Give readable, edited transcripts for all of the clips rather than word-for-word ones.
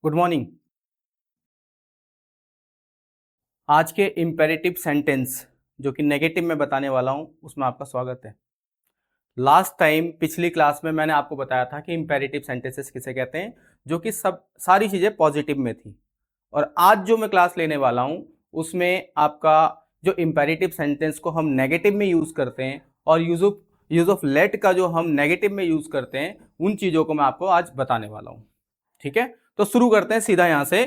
Good morning. आज के imperative sentence जो कि नेगेटिव में बताने वाला हूं उसमें आपका स्वागत है। लास्ट टाइम पिछली क्लास में मैंने आपको बताया था कि इम्पेरेटिव सेंटेंसेस किसे कहते हैं, जो कि सब सारी चीजें पॉजिटिव में थी। और आज जो मैं क्लास लेने वाला हूं उसमें आपका जो इम्पेरेटिव सेंटेंस को हम नेगेटिव में यूज करते हैं और यूज ऑफ लेट का जो हम नेगेटिव में यूज करते हैं, उन चीजों को मैं आपको आज बताने वाला हूं। ठीक है, तो शुरू करते हैं सीधा यहां से।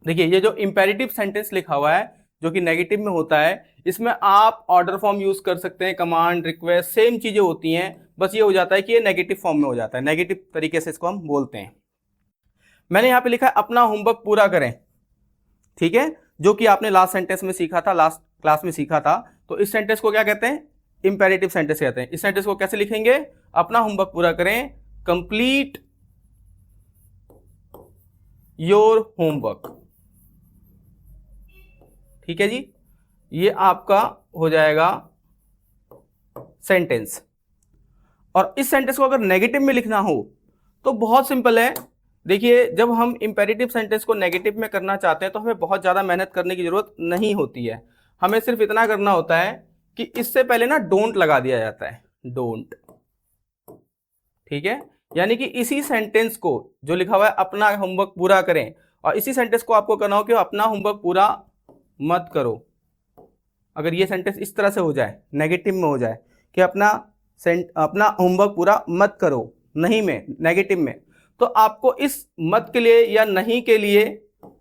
देखिए, ये जो इंपेरेटिव सेंटेंस लिखा हुआ है जो कि नेगेटिव में होता है, इसमें आप ऑर्डर फॉर्म यूज कर सकते हैं, कमांड, रिक्वेस्ट, सेम चीजें होती हैं। बस ये हो जाता है कि ये नेगेटिव फॉर्म में हो जाता है, नेगेटिव तरीके से इसको हम बोलते हैं। मैंने यहां पे लिखा है अपना होमवर्क पूरा करें। ठीक है, जो कि आपने लास्ट सेंटेंस में सीखा था, लास्ट क्लास में सीखा था। तो इस सेंटेंस को क्या कहते हैं? इंपेरेटिव सेंटेंस कहते हैं। इस सेंटेंस को कैसे लिखेंगे? अपना होमवर्क पूरा करें, कंप्लीट योर होमवर्क। ठीक है जी, ये आपका हो जाएगा सेंटेंस। और इस सेंटेंस को अगर नेगेटिव में लिखना हो तो बहुत सिंपल है। देखिए, जब हम इंपेरेटिव सेंटेंस को नेगेटिव में करना चाहते हैं तो हमें बहुत ज्यादा मेहनत करने की जरूरत नहीं होती है। हमें सिर्फ इतना करना होता है कि इससे पहले ना डोंट लगा दिया जाता है, डोंट। ठीक है, यानी कि इसी सेंटेंस को जो लिखा हुआ है अपना होमवर्क पूरा करें, और इसी सेंटेंस को आपको करना हो कि अपना होमवर्क पूरा मत करो। अगर ये सेंटेंस इस तरह से हो जाए, नेगेटिव में हो जाए कि अपना होमवर्क पूरा मत करो, नहीं में, नेगेटिव में, तो आपको इस मत के लिए या नहीं के लिए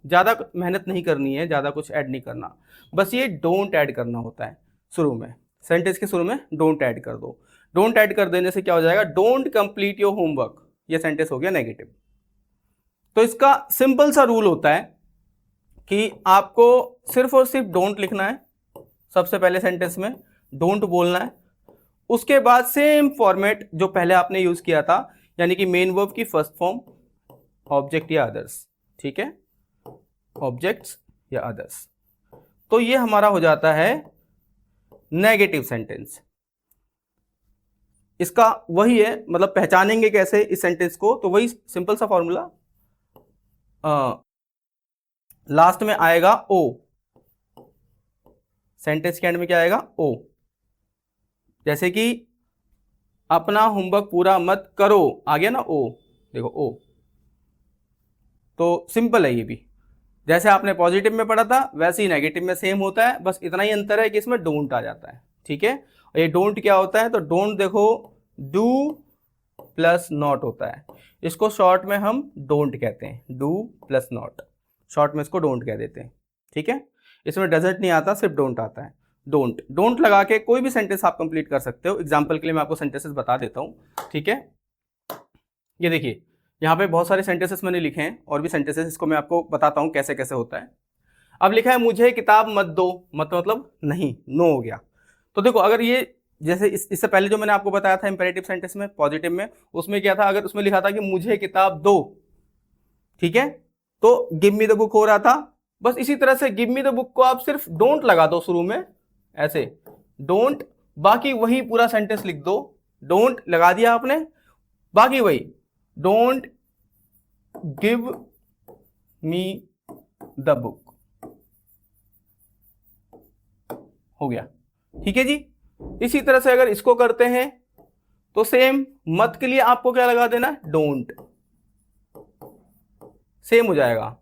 ज्यादा मेहनत नहीं करनी है, ज्यादा कुछ ऐड नहीं करना। बस ये डोंट ऐड करना होता है शुरू में, सेंटेंस के शुरू में डोंट ऐड कर दो। डोंट ऐड कर देने से क्या हो जाएगा? डोंट कंप्लीट योर होमवर्क, ये सेंटेंस हो गया नेगेटिव। तो इसका सिंपल सा रूल होता है कि आपको सिर्फ और सिर्फ डोंट लिखना है। सबसे पहले सेंटेंस में डोंट बोलना है, उसके बाद सेम फॉर्मेट जो पहले आपने यूज किया था, यानी कि मेन वर्ब की फर्स्ट फॉर्म, ऑब्जेक्ट या अदर्स। ठीक है, ऑब्जेक्ट्स या अदर्स। तो ये हमारा हो जाता है नेगेटिव सेंटेंस। इसका वही है, मतलब पहचानेंगे कैसे इस सेंटेंस को? तो वही सिंपल सा फॉर्मूला, लास्ट में आएगा ओ, सेंटेंस के एंड में क्या आएगा? ओ। जैसे कि अपना होमवर्क पूरा मत करो, आ गया ना ओ, देखो ओ। तो सिंपल है ये भी, जैसे आपने पॉजिटिव में पढ़ा था वैसे ही नेगेटिव में सेम होता है। बस इतना ही अंतर है कि इसमें डोंट आ जाता है। ठीक है, और ये डोंट क्या होता है? तो डोंट देखो डू प्लस नॉट होता है। इसको शॉर्ट में हम डोंट कहते हैं, डू प्लस नॉट, शॉर्ट में इसको डोंट कह देते हैं। ठीक है, इसमें डजंट नहीं आता, सिर्फ डोंट आता है। डोंट, डोंट लगा के कोई भी सेंटेंस आप कंप्लीट कर सकते हो। एग्जांपल के लिए मैं आपको सेंटेंसेस बता देता हूं। ठीक है, ये देखिए, यहाँ पे बहुत सारे सेंटेंसेस मैंने लिखे हैं, और भी सेंटेंसेस, इसको मैं आपको बताता हूं कैसे कैसे होता है। अब लिखा है मुझे किताब मत दो, मत मतलब नहीं, नो हो गया। तो देखो, अगर ये जैसे इससे पहले जो मैंने आपको बताया था इंपेरेटिव सेंटेंस में, पॉजिटिव में, उसमें क्या था? अगर उसमें लिखा था कि मुझे किताब दो, ठीक है, तो गिव मी द बुक हो रहा था। बस इसी तरह से गिव मी द बुक को आप सिर्फ डोंट लगा दो शुरू में, ऐसे डोंट, बाकी वही पूरा सेंटेंस लिख दो। डोंट लगा दिया आपने, बाकी वही, don't give me the book, हो गया। ठीक है जी, इसी तरह से अगर इसको करते हैं तो सेम, मत के लिए आपको क्या लगा देना है? डोंट, सेम हो जाएगा।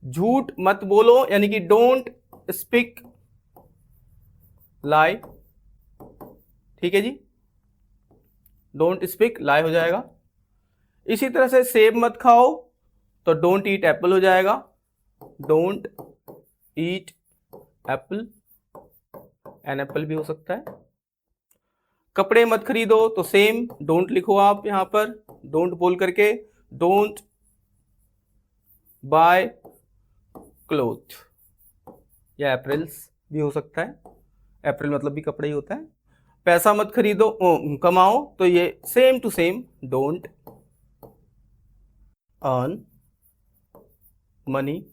झूठ मत बोलो, यानी कि डोंट स्पीक लाई। ठीक है जी, डोंट स्पीक लाई हो जाएगा। इसी तरह से सेब मत खाओ, तो डोंट ईट एप्पल हो जाएगा, don't eat apple, an apple भी हो सकता है। कपड़े मत खरीदो, तो सेम डोंट लिखो आप यहां पर, डोंट बोल करके, डोंट बाय क्लोथ, या अप्रैल्स भी हो सकता है, अप्रैल मतलब भी कपड़ा ही होता है। पैसा मत खरीदो, कमाओ, तो ये same to same, don't earn money,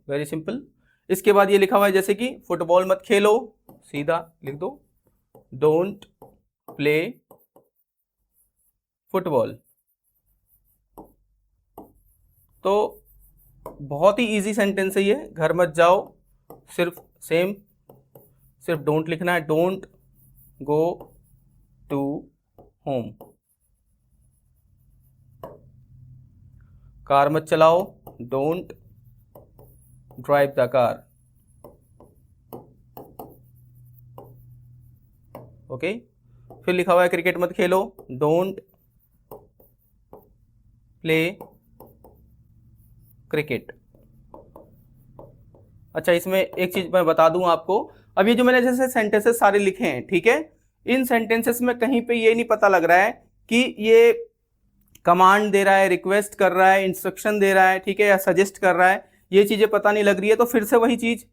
very simple. इसके बाद ये लिखा हुआ है जैसे कि फुटबॉल मत खेलो, सीधा लिख दो डोंट प्ले फुटबॉल। तो बहुत ही इजी सेंटेंस है ये, घर मत जाओ, सिर्फ सिर्फ डोंट लिखना है, don't go to home. Car मत चलाओ, don't drive the car. Okay, फिर लिखा हुआ है क्रिकेट मत खेलो, डोंट प्ले क्रिकेट। अच्छा, इसमें एक चीज मैं बता दूं आपको, अब ये जो मैंने जैसे सेंटेंसेस सारे लिखे हैं, ठीक है, इन सेंटेंसेस में कहीं पे ये नहीं पता लग रहा है कि ये कमांड दे रहा है, रिक्वेस्ट कर रहा है, इंस्ट्रक्शन दे रहा है, ठीक है, या सजेस्ट कर रहा है, ये चीजें पता नहीं लग रही है। तो फिर से वही चीज,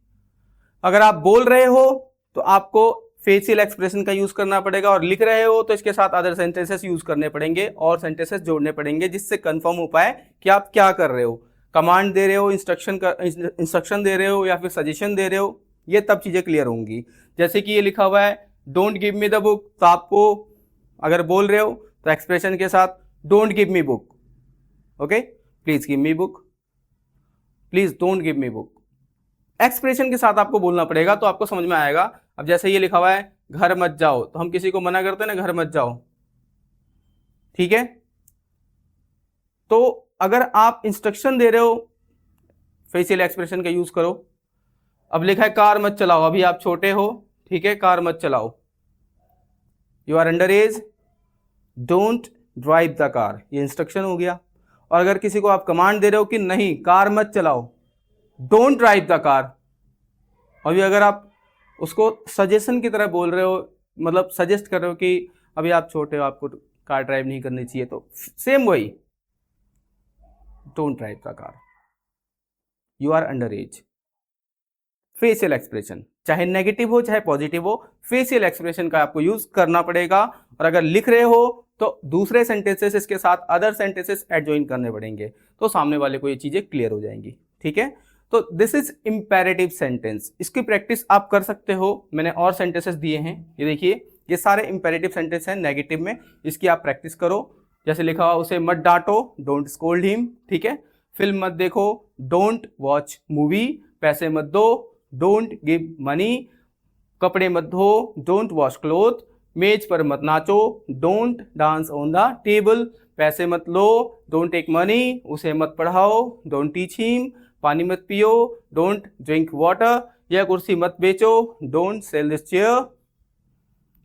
अगर आप बोल रहे हो तो आपको फेशियल एक्सप्रेशन का यूज करना पड़ेगा, और लिख रहे हो तो इसके साथ अदर सेंटेंसेस यूज करने पड़ेंगे और सेंटेंसेस जोड़ने पड़ेंगे, जिससे कंफर्म हो पाए कि आप क्या कर रहे हो, कमांड दे रहे हो, इंस्ट्रक्शन दे रहे हो, या फिर सजेशन दे रहे हो। ये तब चीजें क्लियर होंगी। जैसे कि ये लिखा हुआ है don't give me the book, तो आपको अगर बोल रहे हो तो एक्सप्रेशन के साथ don't give me book, okay, please give me book, please don't give me book, expression के साथ आपको बोलना पड़ेगा, तो आपको समझ में आएगा। अब जैसे ये लिखा हुआ है घर मत जाओ, तो हम किसी को मना करते हैं ना, घर मत जाओ, ठीक है, तो अगर आप इंस्ट्रक्शन दे रहे हो, फेशियल एक्सप्रेशन का यूज करो। अब लिखा है कार मत चलाओ, अभी आप छोटे हो, ठीक है, कार मत चलाओ, you are under age, don't drive the car, ये इंस्ट्रक्शन हो गया। और अगर किसी को आप कमांड दे रहे हो कि नहीं कार मत चलाओ, डोंट ड्राइव द कार, अभी अगर आप उसको सजेशन की तरह बोल रहे हो, मतलब सजेस्ट कर रहे हो कि अभी आप छोटे हो, आपको कार ड्राइव नहीं करनी चाहिए, तो सेम वही, don't drive the car, you are under age. Facial expression चाहे नेगेटिव हो चाहे पॉजिटिव हो, फेशियल एक्सप्रेशन का आपको यूज करना पड़ेगा। और अगर लिख रहे हो तो दूसरे सेंटेंसेस इसके साथ अदर सेंटेंसेस एडजॉइन करने पड़ेंगे, तो सामने वाले को ये चीजें क्लियर हो जाएंगी, ठीक है। तो दिस इज इंपेरेटिव सेंटेंस, इसकी प्रैक्टिस आप कर सकते हो। मैंने और सेंटेंसेस दिए हैं, ये देखिए, ये सारे इंपेरेटिव सेंटेंस हैं नेगेटिव में, इसकी आप प्रैक्टिस करो। जैसे लिखा हुआ उसे मत डांटो, डोंट स्कोल्ड हिम, ठीक है, फिल्म मत देखो, डोंट वॉच मूवी, पैसे मत दो, डोंट गिव मनी, कपड़े मत धो, डोंट वॉश क्लोथ, मेज पर मत नाचो, don't dance on the table, पैसे मत लो, डोंट टेक मनी, उसे मत पढ़ाओ, डोंट टीच हिम, पानी मत पियो, डोंट ड्रिंक वाटर, यह कुर्सी मत बेचो, डोंट सेल दिस चेयर।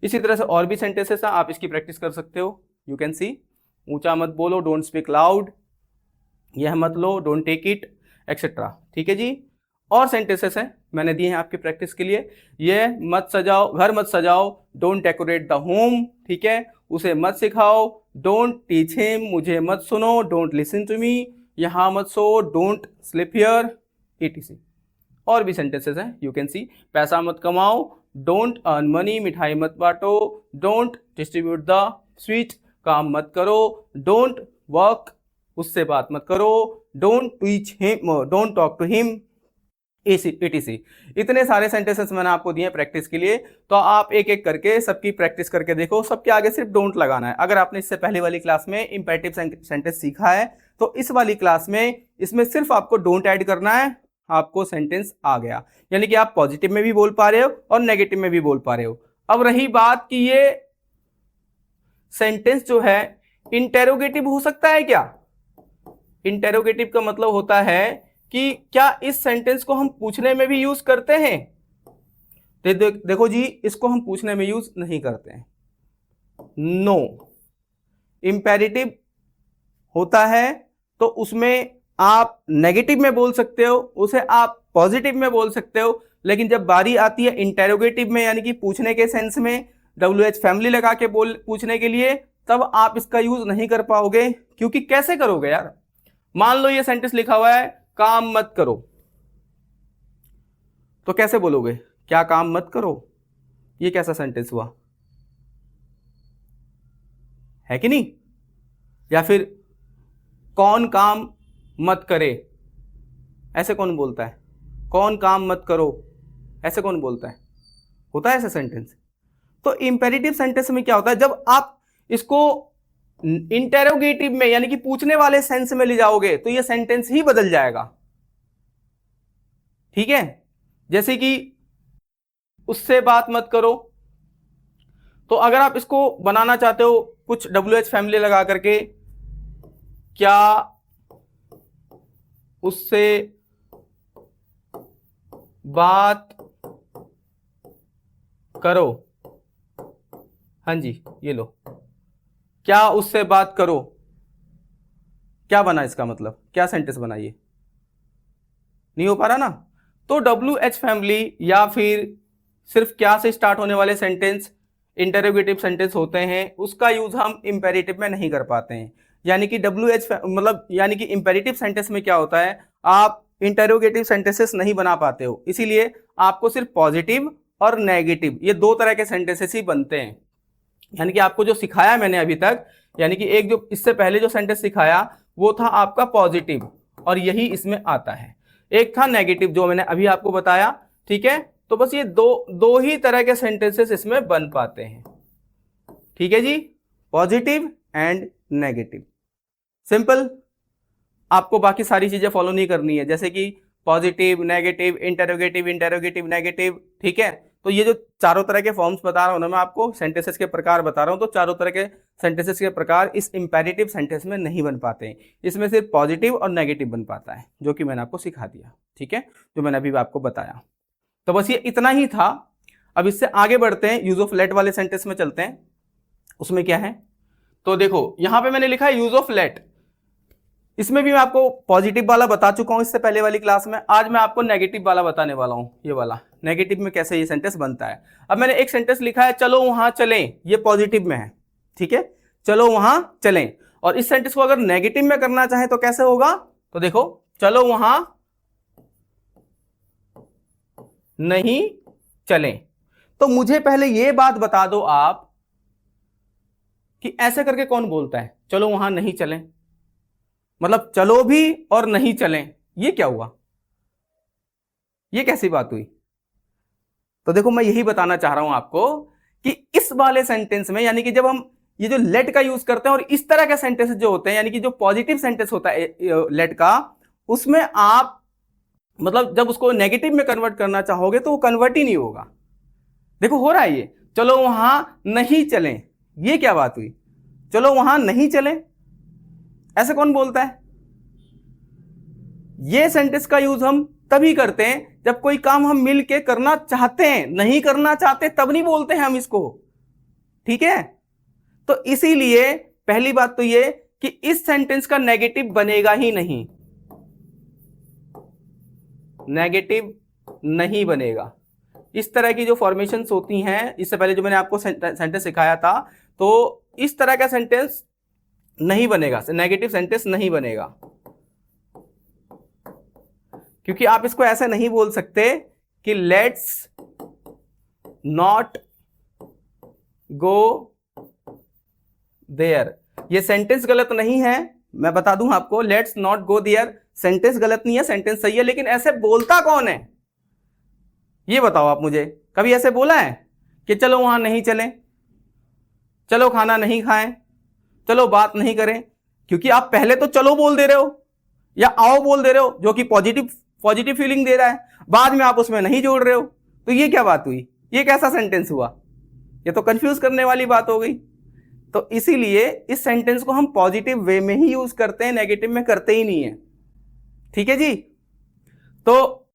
इसी तरह से और भी सेंटेंसेस हैं, आप इसकी प्रैक्टिस कर सकते हो। यू कैन सी, ऊंचा मत बोलो, डोंट स्पीक लाउड, यह मत लो, डोंट टेक इट, एक्सेट्रा, ठीक है जी। और सेंटेंसेस हैं मैंने दिए हैं आपकी प्रैक्टिस के लिए। ये मत सजाओ, घर मत सजाओ, डोंट डेकोरेट द होम, ठीक है, उसे मत सिखाओ, डोंट टीच हिम, मुझे मत सुनो, डोंट लिसन टू मी, यहां मत सो, डोंट स्लीप हियर, etc। और भी सेंटेंसेस हैं, यू कैन सी, पैसा मत कमाओ, डोंट अर्न मनी, मिठाई मत बांटो, डोंट डिस्ट्रीब्यूट द स्वीट, काम मत करो, डोंट वर्क, उससे बात मत करो, don't teach him, don't talk to him, etc। इतने सारे सेंटेंसेस मैंने आपको दिए प्रैक्टिस के लिए, तो आप एक एक करके सबकी प्रैक्टिस करके देखो, सबके आगे सिर्फ डोंट लगाना है। अगर आपने इससे पहले वाली क्लास में इंपेरेटिव सेंटेंस सीखा है, तो इस वाली क्लास में इसमें सिर्फ आपको डोंट ऐड करना है, आपको सेंटेंस आ गया, यानी कि आप पॉजिटिव में भी बोल पा रहे हो और नेगेटिव में भी बोल पा रहे हो। अब रही बात कि ये सेंटेंस जो है इंटेरोगेटिव हो सकता है क्या? इंटेरोगेटिव का मतलब होता है कि क्या इस सेंटेंस को हम पूछने में भी यूज करते हैं? देखो जी, इसको हम पूछने में यूज नहीं करते हैं। नो, इंपेरेटिव होता है तो उसमें आप नेगेटिव में बोल सकते हो, उसे आप पॉजिटिव में बोल सकते हो, लेकिन जब बारी आती है इंटेरोगेटिव में, यानी कि पूछने के सेंस में, WH फैमिली लगा के पूछने के लिए, तब आप इसका यूज नहीं कर पाओगे। क्योंकि कैसे करोगे यार? मान लो ये सेंटेंस लिखा हुआ है काम मत करो, तो कैसे बोलोगे? क्या काम मत करो? ये कैसा सेंटेंस हुआ? है कि नहीं? या फिर कौन काम मत करे, ऐसे कौन बोलता है? कौन काम मत करो, ऐसे कौन बोलता है? होता है ऐसा सेंटेंस? तो इंपेरेटिव सेंटेंस में क्या होता है, जब आप इसको इंटेरोगेटिव में यानी कि पूछने वाले सेंस में ले जाओगे तो ये सेंटेंस ही बदल जाएगा। ठीक है, जैसे कि उससे बात मत करो, तो अगर आप इसको बनाना चाहते हो कुछ WH फैमिली लगा करके, क्या उससे बात करो, हाँ जी ये लो, क्या उससे बात करो, क्या बना इसका मतलब, क्या सेंटेंस बना, ये नहीं हो पा रहा ना। तो WH फैमिली या फिर सिर्फ क्या से स्टार्ट होने वाले सेंटेंस इंटरोगेटिव सेंटेंस होते हैं, उसका यूज हम इंपेरेटिव में नहीं कर पाते हैं। यानी कि WH मतलब यानी कि इंपेरेटिव सेंटेंस में क्या होता है, आप इंटरोगेटिव सेंटेंसेस नहीं बना पाते हो, इसीलिए आपको सिर्फ पॉजिटिव और नेगेटिव ये दो तरह के सेंटेंसेस ही बनते हैं। यानी कि आपको जो सिखाया मैंने अभी तक, यानी कि एक जो इससे पहले जो सेंटेंस सिखाया वो था आपका पॉजिटिव और यही इसमें आता है, एक था नेगेटिव जो मैंने अभी आपको बताया। ठीक है, तो बस ये दो ही तरह के सेंटेंसेस इसमें बन पाते हैं। ठीक है जी, पॉजिटिव एंड नेगेटिव, सिंपल। आपको बाकी सारी चीजें फॉलो नहीं करनी है, जैसे कि positive, negative, interrogative, interrogative, negative. ठीक है, तो ये जो चारों तरह के फॉर्म्स बता रहा हूं ना मैं आपको, सेंटेंसेस के प्रकार बता रहा हूं, तो चारों तरह के सेंटेंसेस के प्रकार इस इंपेरेटिव सेंटेंस में नहीं बन पाते हैं, इसमें सिर्फ पॉजिटिव और नेगेटिव बन पाता है, जो कि मैंने आपको सिखा दिया। ठीक है, जो मैंने अभी आपको बताया, तो बस ये इतना ही था। अब इससे आगे बढ़ते हैं, यूज ऑफ लेट वाले सेंटेंस में चलते हैं। उसमें क्या है, तो देखो यहां पे मैंने लिखा है यूज ऑफ लेट, इसमें भी मैं आपको पॉजिटिव वाला बता चुका हूं इससे पहले वाली क्लास में। आज मैं आपको नेगेटिव वाला बताने वाला हूं, ये वाला नेगेटिव में कैसे ये सेंटेंस बनता है। अब मैंने एक सेंटेंस लिखा है चलो वहां चलें, ये पॉजिटिव में है। ठीक है, चलो वहां चलें, और इस सेंटेंस को अगर नेगेटिव में करना चाहे तो कैसे होगा, तो देखो चलो वहां नहीं चलें। तो मुझे पहले ये बात बता दो आप कि ऐसे करके कौन बोलता है चलो वहां नहीं चलें, मतलब चलो भी और नहीं चलें, ये क्या हुआ, ये कैसी बात हुई। तो देखो मैं यही बताना चाह रहा हूं आपको कि इस वाले सेंटेंस में, यानी कि जब हम ये जो लेट का यूज करते हैं और इस तरह के सेंटेंस जो होते हैं, यानी कि जो पॉजिटिव सेंटेंस होता है लेट का, उसमें आप मतलब जब उसको नेगेटिव में कन्वर्ट करना चाहोगे तो वो कन्वर्ट ही नहीं होगा। देखो हो रहा है ये, चलो वहां नहीं चलें, ये क्या बात हुई, चलो वहां नहीं चलें, ऐसे कौन बोलता है। ये सेंटेंस का यूज हम तभी करते हैं जब कोई काम हम मिल के करना चाहते हैं, नहीं करना चाहते तब नहीं बोलते हैं हम इसको। ठीक है, तो इसीलिए पहली बात तो ये कि इस सेंटेंस का नेगेटिव बनेगा ही नहीं, नेगेटिव नहीं बनेगा। इस तरह की जो फॉर्मेशंस होती हैं, इससे पहले जो मैंने आपको सेंटेंस सिखाया था, तो इस तरह का सेंटेंस नहीं बनेगा, नेगेटिव सेंटेंस नहीं बनेगा, क्योंकि आप इसको ऐसे नहीं बोल सकते कि लेट्स नॉट गो देयर। ये सेंटेंस गलत नहीं है, मैं बता दूं आपको, let's not go there sentence गलत नहीं है, सेंटेंस सही है, लेकिन ऐसे बोलता कौन है, ये बताओ आप मुझे। कभी ऐसे बोला है कि चलो वहां नहीं चलें, चलो खाना नहीं खाएं, चलो बात नहीं करें, क्योंकि आप पहले तो चलो बोल दे रहे हो या आओ बोल दे रहे हो, जो कि पॉजिटिव फीलिंग दे रहा है, बाद में आप उसमें नहीं जोड़ रहे हो, तो ये क्या बात हुई, ये कैसा सेंटेंस हुआ, ये तो कंफ्यूज करने वाली बात हो गई। तो इसीलिए इस सेंटेंस को हम पॉजिटिव वे में ही यूज करते हैं, नेगेटिव में करते ही नहीं है। ठीक है जी, तो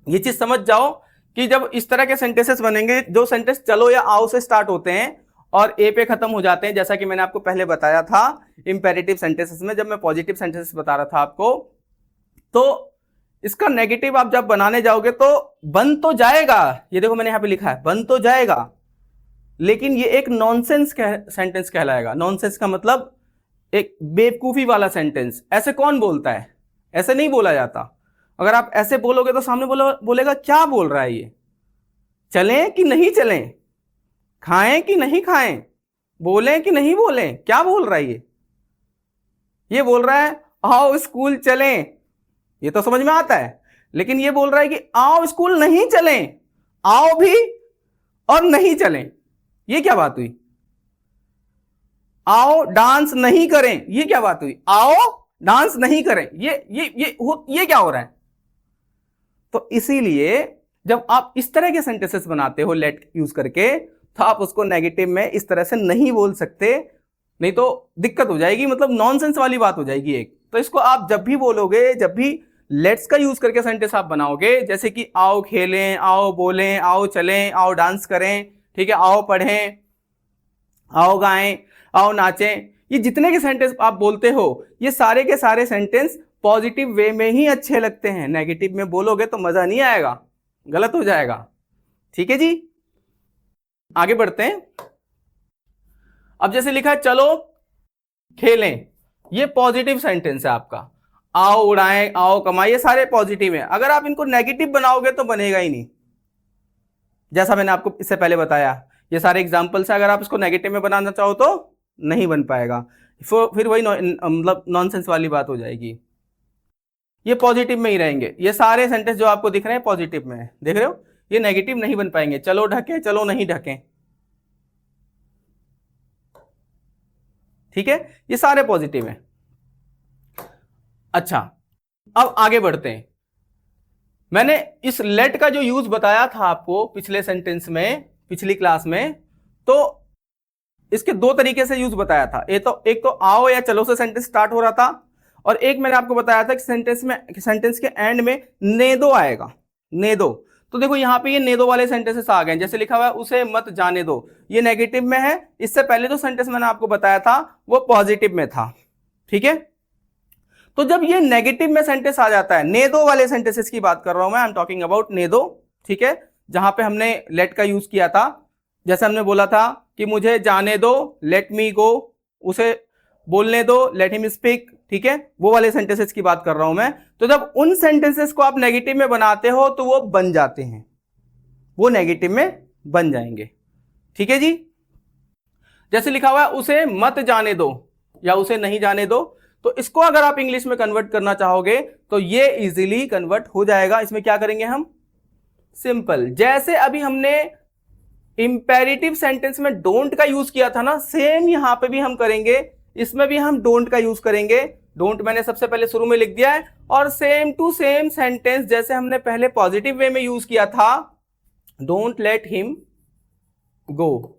ये चीज समझ जाओ कि जब इस तरह के सेंटेंसेस बनेंगे, जो सेंटेंस चलो या आओ से स्टार्ट होते हैं और ए पे खत्म हो जाते हैं, जैसा कि मैंने आपको पहले बताया था इंपेरेटिव सेंटेंसेस में, जब मैं पॉजिटिव सेंटेंसेस बता रहा था आपको, तो इसका नेगेटिव आप जब बनाने जाओगे तो बन तो जाएगा, ये देखो मैंने यहां पे लिखा है बन तो जाएगा, लेकिन ये एक नॉनसेंस सेंटेंस कहलाएगा। नॉनसेंस का मतलब एक बेवकूफी वाला सेंटेंस। ऐसे कौन बोलता है, ऐसे नहीं बोला जाता। अगर आप ऐसे बोलोगे तो सामने बोलेगा क्या बोल रहा है ये, चलें कि नहीं चलें, खाएं कि नहीं खाएं, बोलें कि नहीं बोलें, क्या बोल रहा है ये बोल रहा है आओ स्कूल चलें, ये तो समझ में आता है, लेकिन ये बोल रहा है कि आओ स्कूल नहीं चलें, आओ भी और नहीं चलें, ये क्या बात हुई। आओ डांस नहीं करें, ये क्या बात हुई? आओ डांस नहीं करें, ये क्या हो रहा है? तो इसीलिए जब आप इस तरह के सेंटेंसेस बनाते हो लेट यूज करके, तो आप उसको नेगेटिव में इस तरह से नहीं बोल सकते, नहीं तो दिक्कत हो जाएगी, मतलब नॉनसेंस वाली बात हो जाएगी एक। तो इसको आप जब भी बोलोगे, जब भी लेट्स का यूज करके सेंटेंस आप बनाओगे, जैसे कि आओ खेलें, आओ बोलें, आओ चलें, आओ डांस करें, ठीक है, आओ पढ़ें, आओ गाएं, आओ नाचें, ये जितने के सेंटेंस आप बोलते हो, ये सारे के सारे सेंटेंस पॉजिटिव वे में ही अच्छे लगते हैं। नेगेटिव में बोलोगे तो मजा नहीं आएगा, गलत हो जाएगा। ठीक है जी, आगे बढ़ते हैं। अब जैसे लिखा है चलो खेलें, ये पॉजिटिव सेंटेंस है आपका। आओ उड़ाएं, आओ कमाएं, ये सारे पॉजिटिव हैं। अगर आप इनको नेगेटिव बनाओगे तो बनेगा ही नहीं, जैसा मैंने आपको इससे पहले बताया। ये सारे एग्जांपल्स है, अगर आप इसको नेगेटिव में बनाना चाहो तो नहीं बन पाएगा, फिर वही मतलब नॉनसेंस वाली बात हो जाएगी। ये पॉजिटिव में ही रहेंगे, ये सारे सेंटेंस जो आपको दिख रहे हैं पॉजिटिव में है, देख रहे हो, ये नेगेटिव नहीं बन पाएंगे। चलो ढके, चलो नहीं ढके, ठीक है, ये सारे पॉजिटिव हैं। अच्छा, अब आगे बढ़ते हैं। मैंने इस लेट का जो यूज बताया था आपको पिछले सेंटेंस में, पिछली क्लास में, तो इसके दो तरीके से यूज बताया था। एक तो आओ या चलो से सेंटेंस स्टार्ट हो रहा था, और एक मैंने आपको बताया था कि सेंटेंस के एंड में नेदो आएगा, नेदो। तो देखो यहां पे ये नेदो वाले सेंटेंसेस आ गए, जैसे लिखा हुआ है उसे मत जाने दो, ये नेगेटिव में है। इससे पहले जो सेंटेंस मैंने आपको बताया था वो पॉजिटिव में था, ठीक है। तो जब ये नेगेटिव में सेंटेंस आ जाता है, नेदो वाले सेंटेंसेस की बात कर रहा हूं मैं, आई एम टॉकिंग अबाउट नेदो, ठीक है, जहां पे हमने लेट का यूज किया था। जैसे हमने बोला था कि मुझे जाने दो, लेट मी गो, उसे बोलने दो, लेट हिम स्पीक, ठीक है, वो वाले सेंटेंसेस की बात कर रहा हूं मैं। तो जब उन सेंटेंसेस को आप नेगेटिव में बनाते हो तो वो बन जाते हैं, वो नेगेटिव में बन जाएंगे, ठीक है जी। जैसे लिखा हुआ है उसे मत जाने दो या उसे नहीं जाने दो, तो इसको अगर आप इंग्लिश में कन्वर्ट करना चाहोगे तो ये इजीली कन्वर्ट हो जाएगा। इसमें क्या करेंगे हम, सिंपल, जैसे अभी हमने इंपेरेटिव सेंटेंस में डोंट का यूज किया था ना, सेम यहां पे भी हम करेंगे, इसमें भी हम डोंट का यूज करेंगे। डोंट मैंने सबसे पहले शुरू में लिख दिया है, और सेम टू सेम सेंटेंस जैसे हमने पहले पॉजिटिव वे में यूज किया था, डोंट लेट हिम गो,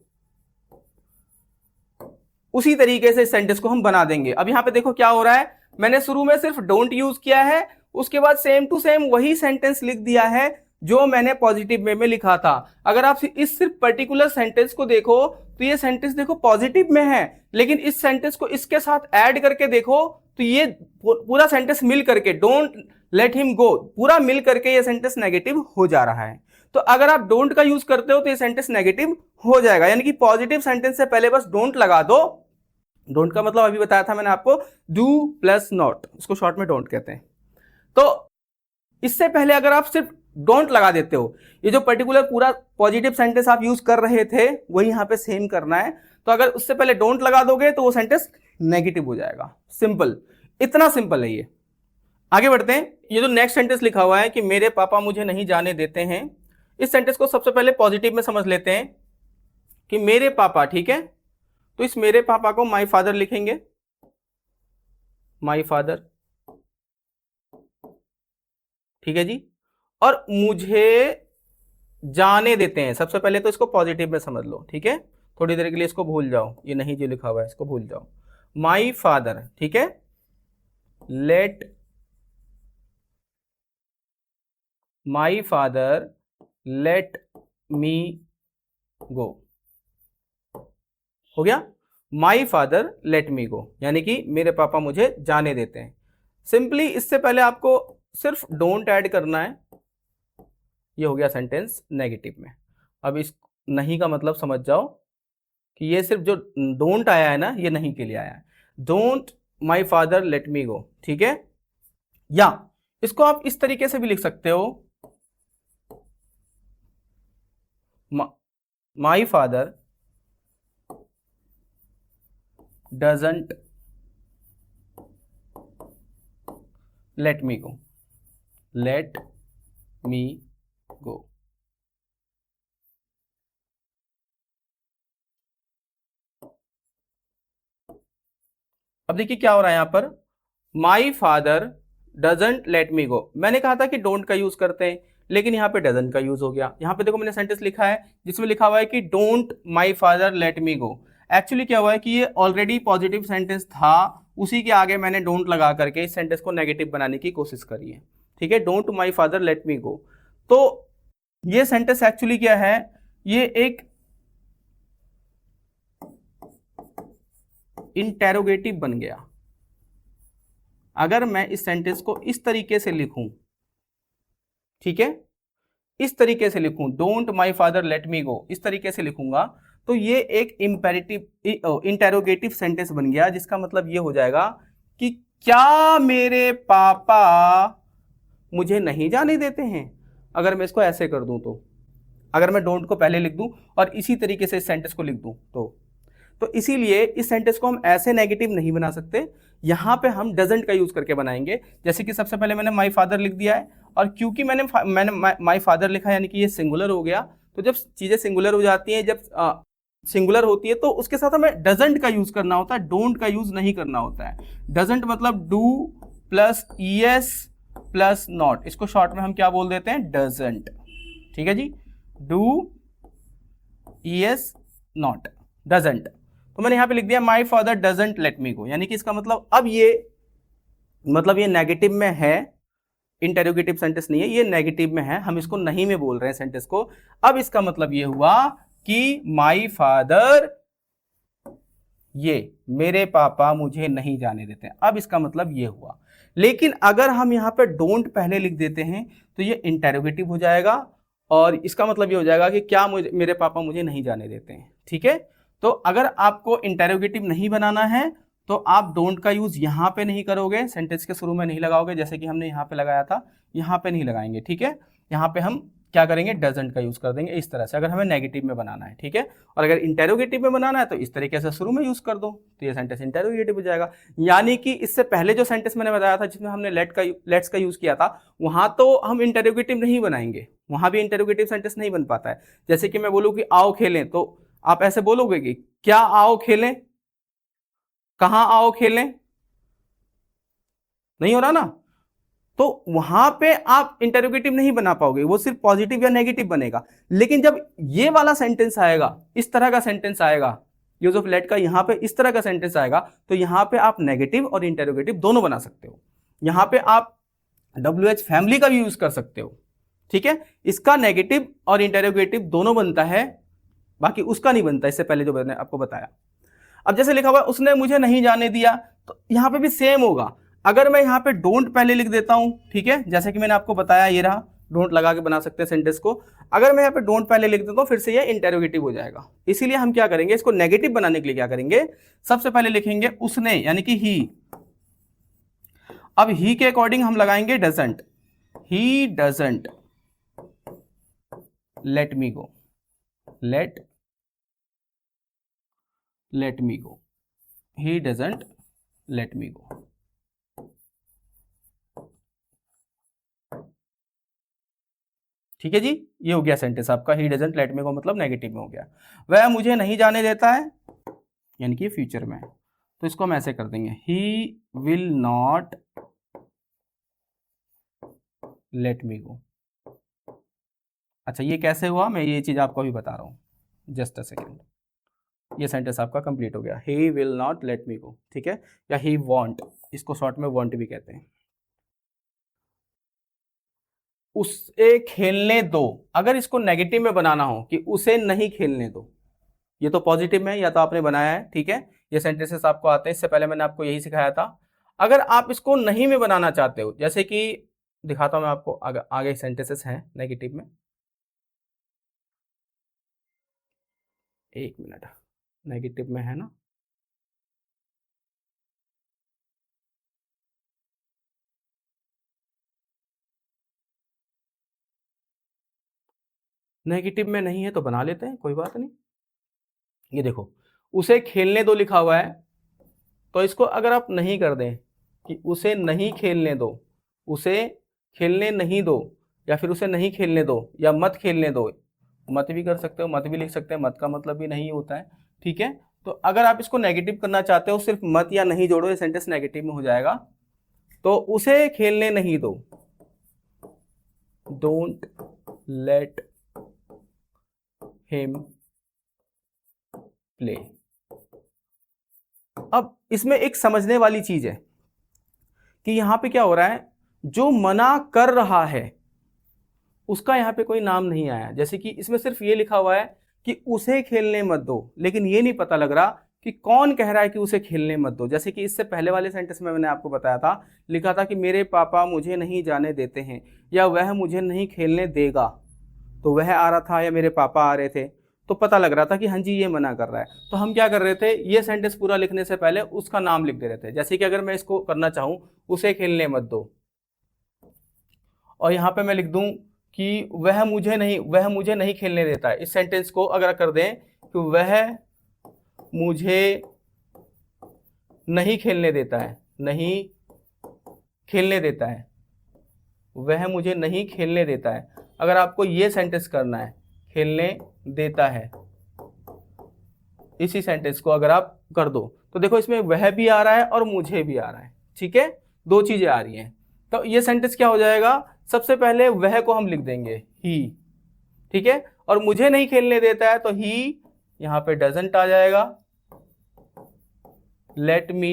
उसी तरीके से इस सेंटेंस को हम बना देंगे। अब यहां पे देखो क्या हो रहा है, मैंने शुरू में सिर्फ डोंट यूज किया है, उसके बाद सेम टू सेम वही सेंटेंस लिख दिया है जो मैंने पॉजिटिव वे में लिखा था। अगर आप इस सिर्फ पर्टिकुलर सेंटेंस को देखो तो ये सेंटेंस देखो पॉजिटिव में है, लेकिन इस सेंटेंस को इसके साथ ऐड करके देखो तो ये पूरा सेंटेंस मिल करके, डोंट लेट हिम गो, पूरा मिल करके ये सेंटेंस नेगेटिव हो जा रहा है। तो अगर आप डोंट का यूज करते हो तो ये सेंटेंस नेगेटिव हो जाएगा, यानी कि पॉजिटिव सेंटेंस से पहले बस डोंट लगा दो। डोंट का मतलब अभी बताया था मैंने आपको, डू प्लस नॉट, उसको शॉर्ट में डोंट कहते हैं। तो इससे पहले अगर आप सिर्फ डोंट लगा देते हो, ये जो पर्टिकुलर पूरा पॉजिटिव सेंटेंस आप यूज कर रहे थे वही यहां पे सेम करना है। तो अगर उससे पहले डोंट लगा दोगे तो वो सेंटेंस नेगेटिव हो जाएगा, सिंपल, इतना सिंपल है ये। आगे बढ़ते हैं। ये जो नेक्स्ट सेंटेंस लिखा हुआ है कि मेरे पापा मुझे नहीं जाने देते हैं, इस सेंटेंस को सबसे पहले पॉजिटिव में समझ लेते हैं कि मेरे पापा, ठीक है, तो इस मेरे पापा को माई फादर लिखेंगे, माई फादर, ठीक है जी। और मुझे जाने देते हैं, सबसे पहले तो इसको पॉजिटिव में समझ लो, ठीक है, थोड़ी देर के लिए इसको भूल जाओ, ये नहीं जो लिखा हुआ है इसको भूल जाओ। माई फादर, ठीक है, let my father let me go, हो गया, माई फादर लेट मी गो, यानी कि मेरे पापा मुझे जाने देते हैं। सिंपली इससे पहले आपको सिर्फ डोंट ऐड करना है, ये हो गया सेंटेंस नेगेटिव में। अब इस नहीं का मतलब समझ जाओ कि ये सिर्फ जो डोंट आया है ना, ये नहीं के लिए आया है, don't my father let me go, ठीक है। या इसको आप इस तरीके से भी लिख सकते हो, my father doesn't let me go, let me go. अब देखिए क्या हो रहा है यहां पर, my father doesn't let me go. मैंने कहा था कि डोंट का यूज करते हैं, लेकिन यहाँ पे डजंट का यूज हो गया। यहाँ पे देखो मैंने सेंटेंस लिखा है जिसमें लिखा हुआ है कि don't my father let me go. Actually क्या हुआ है कि ये ऑलरेडी पॉजिटिव सेंटेंस था, उसी के आगे मैंने डोंट लगा करके इस सेंटेंस को नेगेटिव बनाने की कोशिश करी है। ठीक है, don't my father let me go. तो ये सेंटेंस एक्चुअली क्या है, ये एक इंटेरोगेटिव बन गया। अगर मैं इस सेंटेंस को इस तरीके से लिखूं, ठीक है, इस तरीके से लिखूं, don't my father let me go, इस तरीके से लिखूंगा, तो ये एक इंपेरेटिव इंटेरोगेटिव सेंटेंस बन गया, जिसका मतलब ये हो जाएगा कि क्या मेरे पापा मुझे नहीं जाने देते हैं। अगर मैं इसको ऐसे कर दूं, तो अगर मैं डोंट को पहले लिख दूं और इसी तरीके से इस सेंटेंस को लिख दूं, तो इसीलिए इस सेंटेंस को हम ऐसे नेगेटिव नहीं बना सकते, यहां पे हम डजंट का यूज करके बनाएंगे। जैसे कि सबसे पहले मैंने माई फादर लिख दिया है, और क्योंकि मैंने माई फादर लिखा, यानी कि ये सिंगुलर हो गया। तो जब चीजें सिंगुलर हो जाती हैं, जब सिंगुलर होती है, तो उसके साथ हमें डजंट का यूज करना होता है, डोंट का यूज नहीं करना होता है। डजंट मतलब do plus E S plus not, इसको शॉर्ट में हम क्या बोल देते हैं, डजंट। ठीक है जी, डू ईएस नॉट, डजंट। तो मैंने यहां पे लिख दिया my father doesn't let me go, यानी कि इसका मतलब अब ये नेगेटिव में है, इंटेरोगेटिव सेंटेंस नहीं है, ये नेगेटिव में है, हम इसको नहीं में बोल रहे हैं सेंटेंस को। अब इसका मतलब ये हुआ कि माई फादर, ये मेरे पापा मुझे नहीं जाने देते, अब इसका मतलब ये हुआ। लेकिन अगर हम यहां पे डोंट पहले लिख देते हैं तो ये इंटेरोगेटिव हो जाएगा, और इसका मतलब ये हो जाएगा कि क्या मेरे पापा मुझे नहीं जाने देते हैं। ठीक है, तो अगर आपको इंटेरोगेटिव नहीं बनाना है तो आप डोंट का यूज यहां पे नहीं करोगे, सेंटेंस के शुरू में नहीं लगाओगे, जैसे कि हमने यहां पे लगाया था, यहां पे नहीं लगाएंगे। ठीक है, यहां पे हम क्या करेंगे, डजंट का यूज कर देंगे इस तरह से, अगर हमें नेगेटिव में बनाना है। ठीक है, और अगर इंटेरोगेटिव में बनाना है तो इस तरीके से शुरू में यूज कर दो, तो ये सेंटेंस इंटेरोगेटिव हो जाएगा। यानी कि इससे पहले जो सेंटेंस मैंने बताया था जिसमें हमने लेट्स का यूज किया था, वहां तो हम इंटेरोगेटिव नहीं बनाएंगे, वहां भी इंटेरोगेटिव सेंटेंस नहीं बन पाता है। जैसे कि मैं बोलूं कि आओ खेलें, तो आप ऐसे बोलोगे कि क्या आओ खेलें, कहां आओ खेलें, नहीं हो रहा ना, तो वहां पे आप इंटेरोगेटिव नहीं बना पाओगे, वो सिर्फ पॉजिटिव या नेगेटिव बनेगा। लेकिन जब ये वाला सेंटेंस आएगा, इस तरह का सेंटेंस आएगा, यूज ऑफ लेट का यहां पे इस तरह का सेंटेंस आएगा, तो यहां पे आप नेगेटिव और इंटेरोगेटिव दोनों बना सकते हो। यहां पे आप WH फैमिली का भी यूज कर सकते हो। ठीक है, इसका नेगेटिव और इंटेरोगेटिव दोनों बनता है, बाकी उसका नहीं बनता, इससे पहले जो मैंने आपको बताया। अब जैसे लिखा हुआ है उसने मुझे नहीं जाने दिया, तो यहां पे भी सेम होगा। अगर मैं यहां पे डोंट पहले लिख देता हूं, ठीक है, जैसे कि मैंने आपको बताया, ये रहा, डोंट लगा के बना सकते हैं सेंटेंस को। अगर मैं यहां पे डोंट पहले लिख देता हूं, फिर से ये इंटेरोगेटिव हो जाएगा। इसीलिए हम क्या करेंगे, इसको नेगेटिव बनाने के लिए क्या करेंगे, सबसे पहले लिखेंगे उसने, यानी कि ही। अब ही के अकॉर्डिंग हम लगाएंगे doesn't, he doesn't let me go, let me go, he doesn't let me go. ठीक है जी, ये हो गया सेंटेंस आपका, ही डजंट लेट मी गो मतलब नेगेटिव में हो गया। वह मुझे नहीं जाने देता है, यानी कि फ्यूचर में, तो इसको हम ऐसे कर देंगे, he will not let me go. अच्छा, ये कैसे हुआ, मैं ये चीज आपको अभी बता रहा हूं, जस्ट अ सेकेंड। ये सेंटेंस आपका कंप्लीट हो गया, he will not let me go. ठीक है, या ही वॉन्ट, इसको शॉर्ट में वॉन्ट भी कहते हैं। उसे खेलने दो, अगर इसको नेगेटिव में बनाना हो कि उसे नहीं खेलने दो, ये तो पॉजिटिव में या तो आपने बनाया है। ठीक है, ये सेंटेंसेस आपको आते हैं, इससे पहले मैंने आपको यही सिखाया था। अगर आप इसको नहीं में बनाना चाहते हो, जैसे कि दिखाता हूं मैं आपको, आगे सेंटेंसेस हैं नेगेटिव में, एक मिनट, नेगेटिव में है ना, नेगेटिव में नहीं है तो बना लेते हैं, कोई बात नहीं। ये देखो, उसे खेलने दो लिखा हुआ है, तो इसको अगर आप नहीं कर दें कि उसे नहीं खेलने दो, उसे खेलने नहीं दो, या फिर उसे नहीं खेलने दो, या मत खेलने दो, मत भी कर सकते हो, मत भी लिख सकते हैं, मत का मतलब भी नहीं होता है। ठीक है, तो अगर आप इसको नेगेटिव करना चाहते हो, सिर्फ मत या नहीं जोड़ो, ये सेंटेंस नेगेटिव में हो जाएगा। तो उसे खेलने नहीं दो, डोंट लेट हिम प्ले। अब इसमें एक समझने वाली चीज है कि यहां पे क्या हो रहा है, जो मना कर रहा है उसका यहां पे कोई नाम नहीं आया। जैसे कि इसमें सिर्फ ये लिखा हुआ है कि उसे खेलने मत दो, लेकिन ये नहीं पता लग रहा कि कौन कह रहा है कि उसे खेलने मत दो। जैसे कि इससे पहले वाले सेंटेंस में मैंने आपको बताया था, लिखा था कि मेरे पापा मुझे नहीं जाने देते हैं, या वह मुझे नहीं खेलने देगा। तो वह आ रहा था या मेरे पापा आ रहे थे, तो पता लग रहा था कि हाँ जी ये मना कर रहा है। तो हम क्या कर रहे थे, ये सेंटेंस पूरा लिखने से पहले उसका नाम लिख दे रहे थे। जैसे कि अगर मैं इसको करना चाहूं, उसे खेलने मत दो, और यहां पे मैं लिख दूं कि वह मुझे नहीं खेलने देता है। इस सेंटेंस को अगर कर दें कि वह मुझे नहीं खेलने देता है, नहीं खेलने देता है, वह मुझे नहीं खेलने देता है। अगर आपको ये सेंटेंस करना है, खेलने देता है, इसी सेंटेंस को अगर आप कर दो तो देखो इसमें वह भी आ रहा है और मुझे भी आ रहा है। ठीक है, दो चीजें आ रही हैं। तो ये सेंटेंस क्या हो जाएगा, सबसे पहले वह को हम लिख देंगे ही, ठीक है, और मुझे नहीं खेलने देता है तो ही यहां पे डजंट आ जाएगा। Let me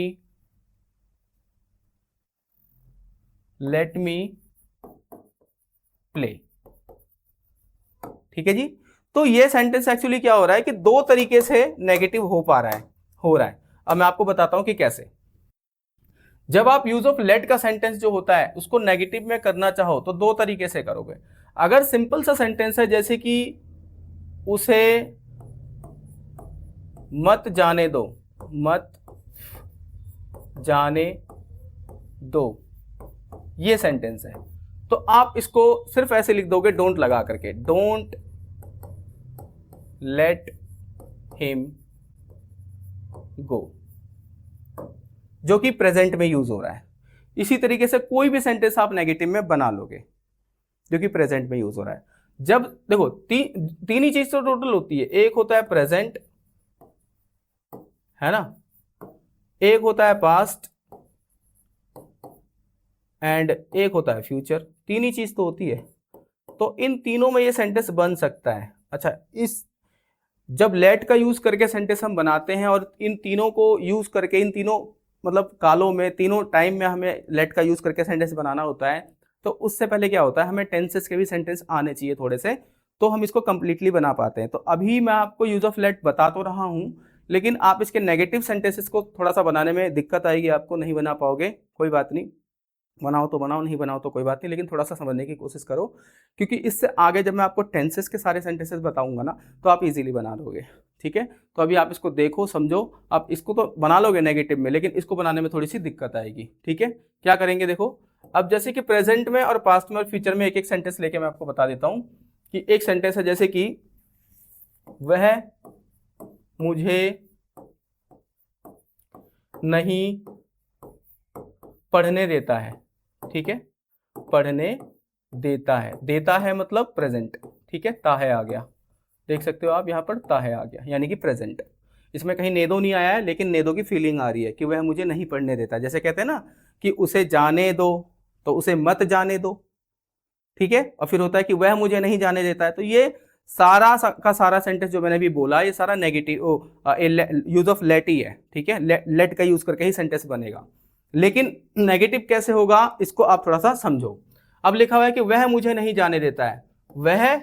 play. ठीक है जी। तो ये सेंटेंस एक्चुअली क्या हो रहा है कि दो तरीके से नेगेटिव हो रहा है। अब मैं आपको बताता हूं कि कैसे। जब आप यूज ऑफ लेट का सेंटेंस जो होता है उसको नेगेटिव में करना चाहो तो दो तरीके से करोगे। अगर सिंपल सा सेंटेंस है, जैसे कि उसे मत जाने दो, मत जाने दो, ये सेंटेंस है, तो आप इसको सिर्फ ऐसे लिख दोगे डोंट लगा करके, डोंट लेट हिम गो, जो कि प्रेजेंट में यूज हो रहा है। इसी तरीके से कोई भी सेंटेंस आप नेगेटिव में बना लोगे जो कि प्रेजेंट में यूज हो रहा है। जब देखो तीन ही चीज तो टोटल होती है, एक होता है प्रेजेंट, है ना, एक होता है पास्ट एंड एक होता है फ्यूचर। तीन ही चीज तो होती है, तो इन तीनों में ये सेंटेंस बन सकता है। अच्छा, इस जब लेट का यूज करके सेंटेंस हम बनाते हैं और इन तीनों को यूज करके, इन तीनों मतलब कालों में, तीनों टाइम में हमें लेट का यूज करके सेंटेंस बनाना होता है, तो उससे पहले क्या होता है, हमें टेंसेस के भी सेंटेंस आने चाहिए थोड़े से, तो हम इसको कंप्लीटली बना पाते हैं। तो अभी मैं आपको यूज ऑफ लेट बता तो रहा हूं, लेकिन आप इसके नेगेटिव सेंटेंसेस को थोड़ा सा बनाने में दिक्कत आएगी, आपको नहीं बना पाओगे, कोई बात नहीं, बनाओ तो बनाओ, नहीं बनाओ तो कोई बात नहीं, लेकिन थोड़ा सा समझने की कोशिश करो, क्योंकि इससे आगे जब मैं आपको टेंसेस के सारे सेंटेंसेस बताऊंगा ना तो आप इजीली बना लोगे। ठीक है, तो अभी आप इसको देखो, समझो, आप इसको तो बना लोगे नेगेटिव में, लेकिन इसको बनाने में थोड़ी सी दिक्कत आएगी। ठीक है, क्या करेंगे, देखो अब जैसे कि प्रेजेंट में और पास्ट में और फ्यूचर में एक एक सेंटेंस लेके मैं आपको बता देता हूं कि एक सेंटेंस है जैसे कि वह मुझे नहीं पढ़ने देता है। ठीक है, पढ़ने देता है मतलब प्रेजेंट। ठीक है, ताहे आ गया, देख सकते हो आप यहाँ पर ताहे आ गया, यानी कि प्रेजेंट। इसमें कहीं नेदो नहीं आया है, लेकिन नेदो की फीलिंग आ रही है कि वह मुझे नहीं पढ़ने देता। जैसे कहते हैं ना कि उसे जाने दो, तो उसे मत जाने दो। ठीक है, और फिर होता है कि वह मुझे नहीं जाने देता है। तो ये सारा का सारा सेंटेंस जो मैंने भी बोला, ये सारा नेगेटिव यूज ऑफ लेट ही है। ठीक है, लेट का यूज करके ही सेंटेंस बनेगा, लेकिन नेगेटिव कैसे होगा इसको आप थोड़ा सा समझो। अब लिखा हुआ है कि वह मुझे नहीं जाने देता है, वह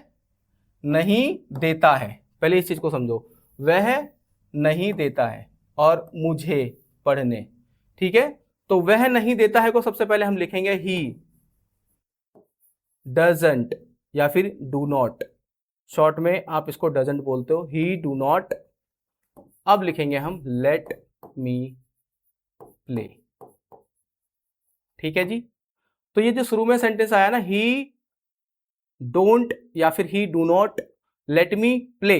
नहीं देता है, पहले इस चीज को समझो, वह नहीं देता है और मुझे पढ़ने। ठीक है, तो वह नहीं देता है को सबसे पहले हम लिखेंगे ही डजंट या फिर डू नॉट, शॉर्ट में आप इसको डजंट बोलते हो, ही डू नॉट। अब लिखेंगे हम लेट मी प्ले। ठीक है जी, तो ये जो शुरू में सेंटेंस आया ना, ही डोंट या फिर ही do not let me play,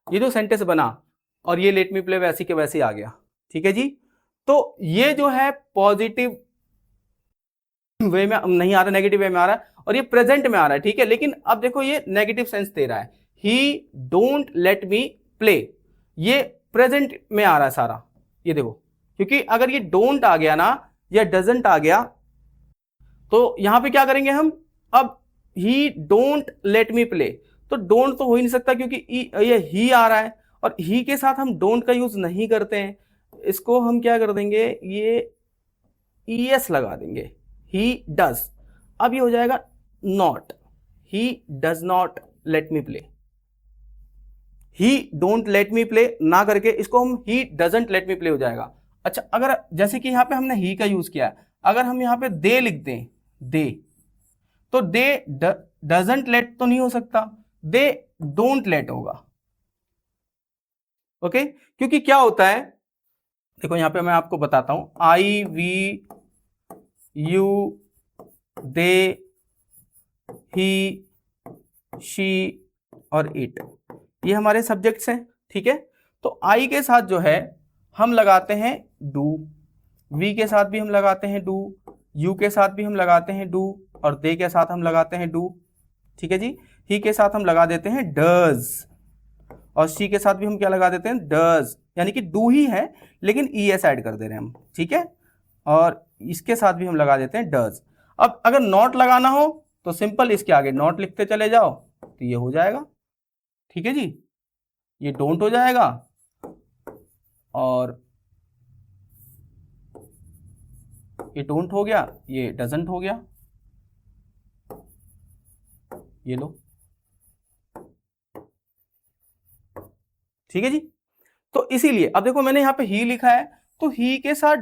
ये जो सेंटेंस बना और ये लेट मी प्ले वैसी के वैसे आ गया। ठीक है जी, तो ये जो है पॉजिटिव वे में नहीं आ रहा, नेगेटिव वे में आ रहा है, और ये प्रेजेंट में आ रहा है। ठीक है, लेकिन अब देखो ये नेगेटिव सेंस दे रहा है, ही डोंट लेट मी प्ले, ये प्रेजेंट में आ रहा है सारा, ये देखो, क्योंकि अगर ये डोंट आ गया ना या डजंट आ गया तो यहां पे क्या करेंगे हम, अब ही डोंट लेट मी प्ले, तो डोंट तो हो ही नहीं सकता क्योंकि ये ही आ रहा है और ही के साथ हम डोंट का यूज नहीं करते हैं, इसको हम क्या कर देंगे, ये ईएस लगा देंगे, ही डज। अब ये हो जाएगा not, he does not let me play, he don't let me play ना करके इसको हम ही डजंट लेट मी प्ले हो जाएगा। अच्छा, अगर जैसे कि यहां पे हमने ही का यूज किया, अगर हम यहां पे दे लिख दें, दे, तो दे डजंट लेट तो नहीं हो सकता, दे डोंट लेट होगा। ओके, क्योंकि क्या होता है, देखो यहां पे मैं आपको बताता हूं, I, we, you, they, he, she और इट, ये हमारे सब्जेक्ट्स हैं, ठीक है। तो आई के साथ जो है हम लगाते हैं डू, वी के साथ भी हम लगाते हैं डू, यू के साथ भी हम लगाते हैं डू, और दे के साथ हम लगाते हैं डू, ठीक है जी। ही के साथ हम लगा देते हैं डज, और शी के साथ भी हम क्या लगा देते हैं, डज, यानी कि डू ही है लेकिन ईएस ऐड कर दे रहे हैं हम, ठीक है। और इसके साथ भी हम लगा देते हैं डज। अब अगर नॉट लगाना हो तो सिंपल इसके आगे नॉट लिखते चले जाओ तो ये हो जाएगा, ठीक है जी, ये डोंट हो जाएगा और ये डोंट हो गया, ये डजंट हो गया, ये लो, ठीक है जी। तो इसीलिए अब देखो मैंने यहां पे ही लिखा है तो ही के साथ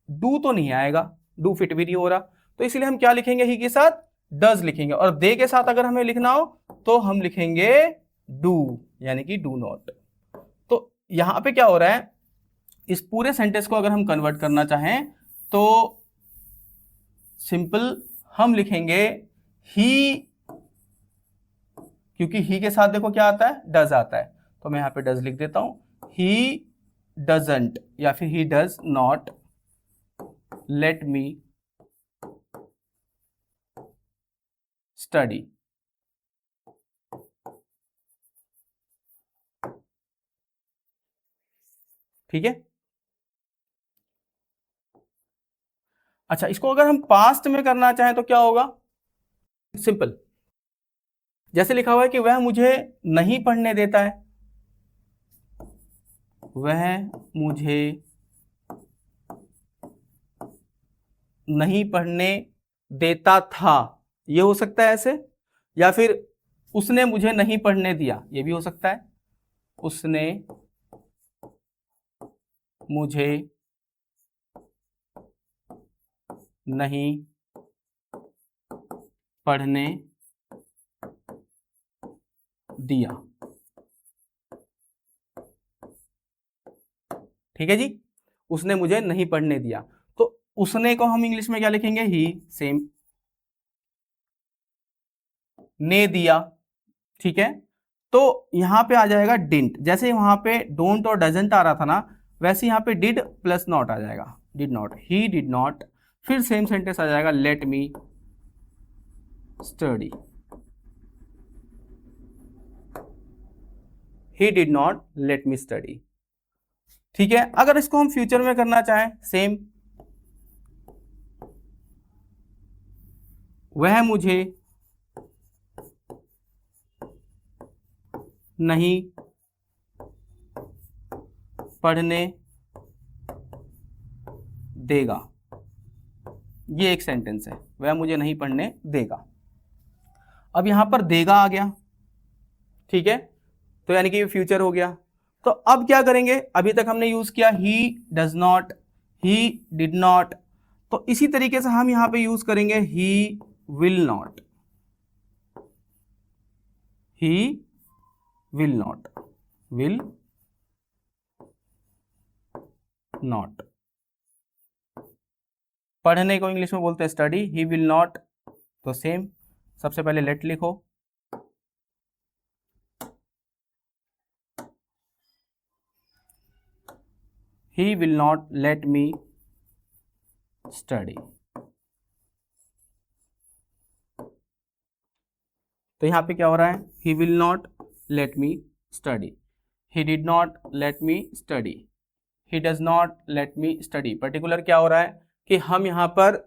डू तो नहीं आएगा, डू फिट भी नहीं हो रहा, तो इसलिए हम क्या लिखेंगे, ही के साथ डज लिखेंगे, और दे के साथ अगर हमें लिखना हो तो हम लिखेंगे डू, यानी कि डू नॉट। तो यहां पे क्या हो रहा है, इस पूरे सेंटेंस को अगर हम कन्वर्ट करना चाहें तो सिंपल हम लिखेंगे ही, क्योंकि ही के साथ देखो क्या आता है, डज आता है, तो मैं यहां पे डज लिख देता हूं, ही डजंट या फिर he does not let me study. ठीक है। अच्छा, इसको अगर हम पास्ट में करना चाहें तो क्या होगा, सिंपल, जैसे लिखा हुआ है कि वह मुझे नहीं पढ़ने देता है, वह मुझे नहीं पढ़ने देता था, ये हो सकता है ऐसे, या फिर उसने मुझे नहीं पढ़ने दिया, ये भी हो सकता है, उसने मुझे नहीं पढ़ने दिया, ठीक है जी, उसने मुझे नहीं पढ़ने दिया, तो उसने को हम इंग्लिश में क्या लिखेंगे, ही, सेम, ने दिया, ठीक है। तो यहां पे आ जाएगा डिडंट, जैसे वहां पे डोंट और डजंट आ रहा था ना, वैसे यहां पे डिड प्लस नॉट आ जाएगा, did not, he did not, फिर सेम सेंटेंस आ जाएगा, let me study, he did not let me study, ठीक है। अगर इसको हम फ्यूचर में करना चाहें, सेम, वह मुझे नहीं पढ़ने देगा, ये एक सेंटेंस है, वह मुझे नहीं पढ़ने देगा। अब यहां पर देगा आ गया, ठीक है, तो यानी कि फ्यूचर हो गया। तो अब क्या करेंगे, अभी तक हमने यूज किया he does not, he did not, तो इसी तरीके से हम यहां पे यूज करेंगे ही will not, he will not, will not, पढ़ने को इंग्लिश में बोलते हैं स्टडी, ही विल नॉट, तो सेम, सबसे पहले लेट लिखो, ही will not let me study, तो यहां पे क्या हो रहा है, ही will not let me study, he did not let me study, he does not let me study. Particular क्या हो रहा है कि हम यहाँ पर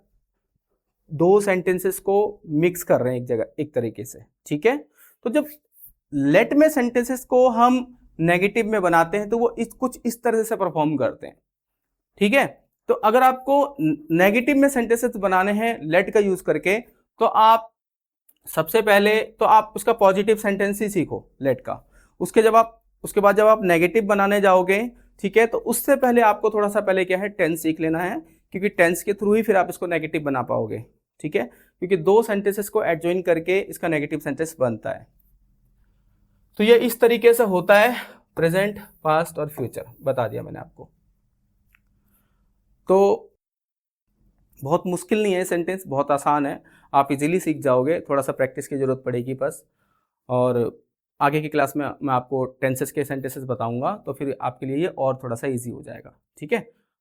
दो सेंटेंसेस को मिक्स कर रहे हैं एक जगह, एक तरीके से, ठीक है। तो जब लेट में सेंटेंसेस को हम नेगेटिव में बनाते हैं तो वो कुछ इस तरह से परफॉर्म करते हैं, ठीक है। तो अगर आपको नेगेटिव में सेंटेंसेस बनाने हैं लेट का यूज करके, तो आप सबसे पहले तो आप उसका पॉजिटिव सेंटेंस ही सीखो लेट का। उसके बाद जब आप नेगेटिव बनाने जाओगे, ठीक है, तो उससे पहले आपको थोड़ा सा पहले क्या है, टेंस सीख लेना है, क्योंकि टेंस के थ्रू ही फिर आप इसको नेगेटिव बना पाओगे, ठीक है, क्योंकि दो सेंटेंसेस को एडजॉइन करके इसका नेगेटिव सेंटेंस बनता है। तो ये इस तरीके से होता है, प्रेजेंट, पास्ट और फ्यूचर बता दिया मैंने आपको। तो बहुत मुश्किल नहीं है सेंटेंस, बहुत आसान है, आप इजीली सीख जाओगे, थोड़ा सा प्रैक्टिस की जरूरत पड़ेगी बस। और आगे की क्लास में मैं आपको टेंसेस के सेंटेंसेस बताऊंगा, तो फिर आपके लिए ये और थोड़ा सा इजी हो जाएगा, ठीक है।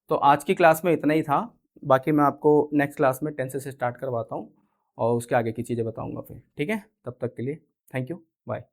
तो आज की क्लास में इतना ही था, बाकी मैं आपको नेक्स्ट क्लास में टेंसेस स्टार्ट करवाता हूँ और उसके आगे की चीज़ें बताऊँगा फिर, ठीक है। तब तक के लिए थैंक यू, बाय।